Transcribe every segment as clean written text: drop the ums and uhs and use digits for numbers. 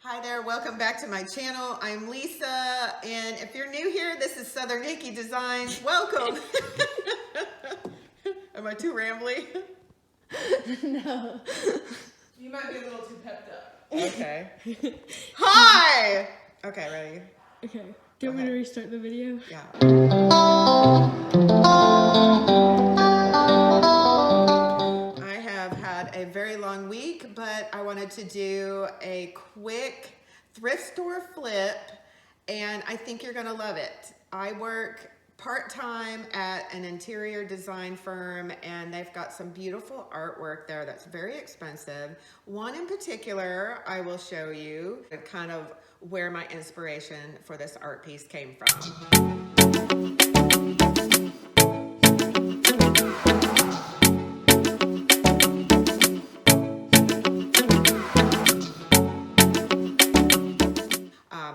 Hi there, welcome back to my channel. I'm Lisa, and if you're new here, this is Southern Yankee Designs. Welcome. Am I too rambly? No. You might be a little too pepped up. Okay. Hi! Okay, ready? Okay. Do you want me to restart the video? Yeah. I have had a very long week, but I wanted to do a quick thrift store flip, and I think you're gonna love it. I work part-time at an interior design firm, and they've got some beautiful artwork there that's very expensive. One in particular I will show you kind of where my inspiration for this art piece came from.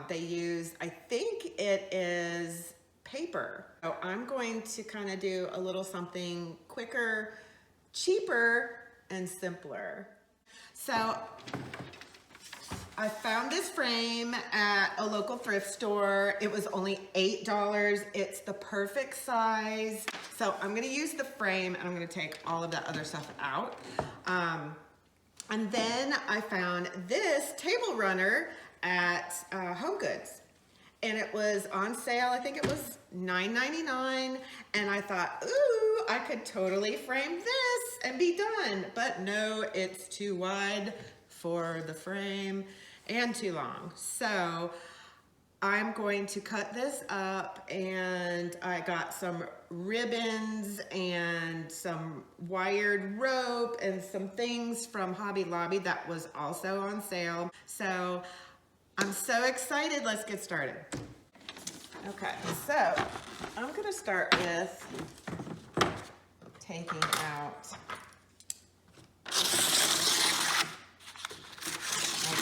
They use, I think it is paper. So I'm going to kind of do a little something quicker, cheaper, and simpler. So I found this frame at a local thrift store. It was only $8. It's the perfect size. So I'm gonna use the frame and I'm gonna take all of that other stuff out. And then I found this table runner at Home Goods, and it was on sale. I think it was $9.99, and I thought, ooh, I could totally frame this and be done. But no, it's too wide for the frame and too long. So I'm going to cut this up, and I got some ribbons and some wired rope and some things from Hobby Lobby that was also on sale. So I'm so excited. Let's get started. Okay, so I'm gonna start with taking out, I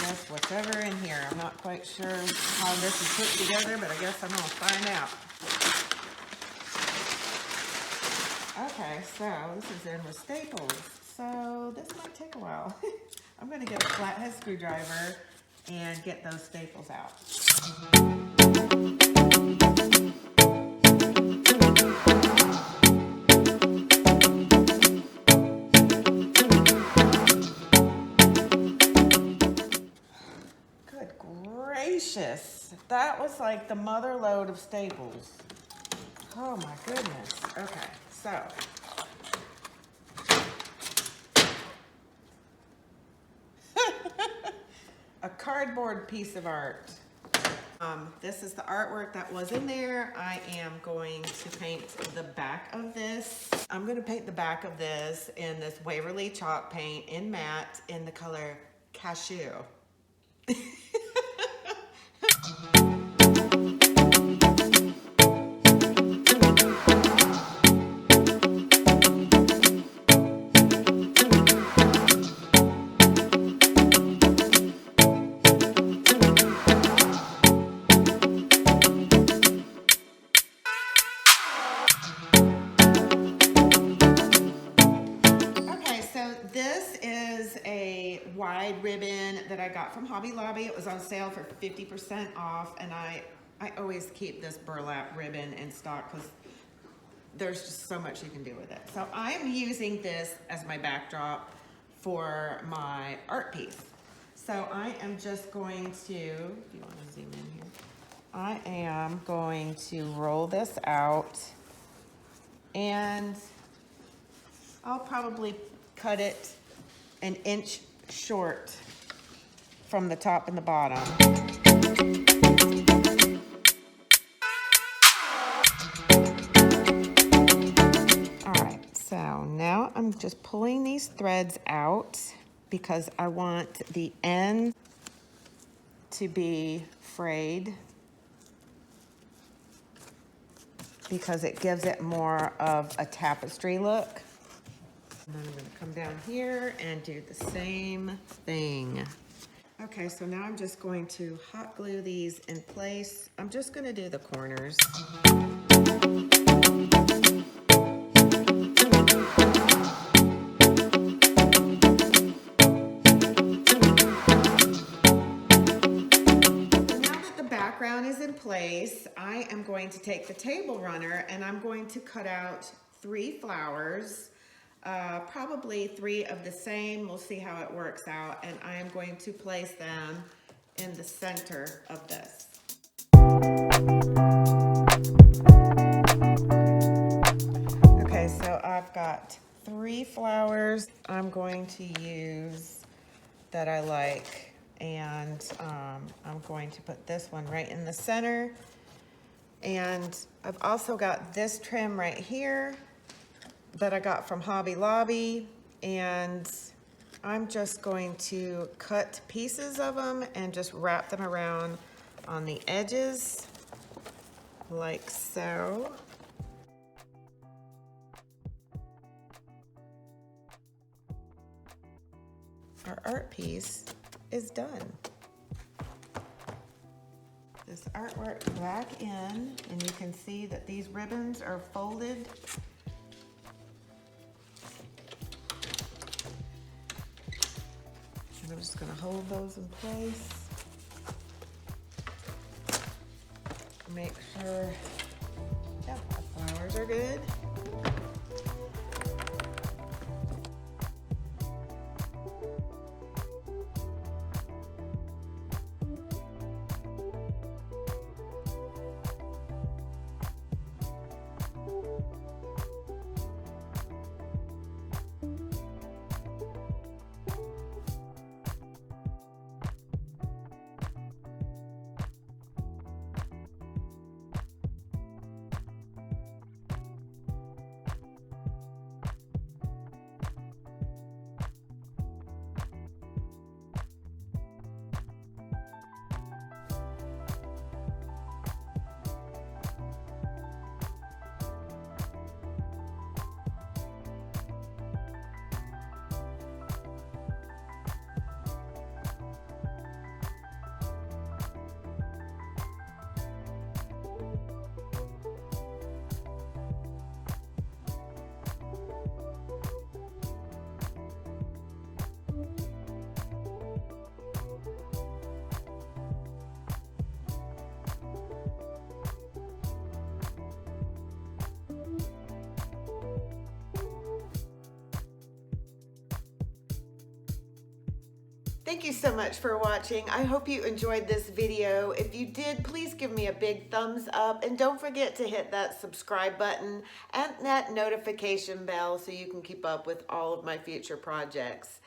guess, whatever in here. I'm not quite sure how this is put together, but I guess I'm gonna find out. Okay, so this is in with staples. So this might take a while. I'm gonna get a flathead screwdriver and get those staples out. Good gracious. That was like the mother load of staples. Oh my goodness. Okay, so a cardboard piece of art. This is the artwork that was in there. I am going to paint the back of this. I'm going to paint the back of this in this Waverly chalk paint in matte in the color Cashew. This is a wide ribbon that I got from Hobby Lobby. It was on sale for 50% off, and I always keep this burlap ribbon in stock because there's just so much you can do with it. So I am using this as my backdrop for my art piece. So I am just going to, if you want to zoom in here, I am going to roll this out, and I'll probably cut it an inch short from the top and the bottom. All right, so now I'm just pulling these threads out because I want the end to be frayed because it gives it more of a tapestry look. And then I'm going to come down here and do the same thing. Okay, so now I'm just going to hot glue these in place. I'm just going to do the corners. background is in place, I am going to take the table runner and I'm going to cut out 3 flowers, probably 3 of the same. We'll see how it works out. And I am going to place them in the center of this. Okay, so I've got 3 flowers I'm going to use that I like. And I'm going to put this one right in the center. And I've also got this trim right here that I got from Hobby Lobby. And I'm just going to cut pieces of them and just wrap them around on the edges like so. Our art piece is done. This artwork back in, and you can see that these ribbons are folded. And I'm just gonna hold those in place. Make sure, yeah, the flowers are good. Thank you so much for watching. I hope you enjoyed this video. If you did, please give me a big thumbs up and don't forget to hit that subscribe button and that notification bell so you can keep up with all of my future projects.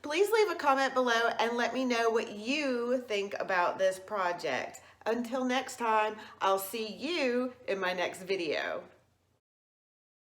Please leave a comment below and let me know what you think about this project. Until next time, I'll see you in my next video.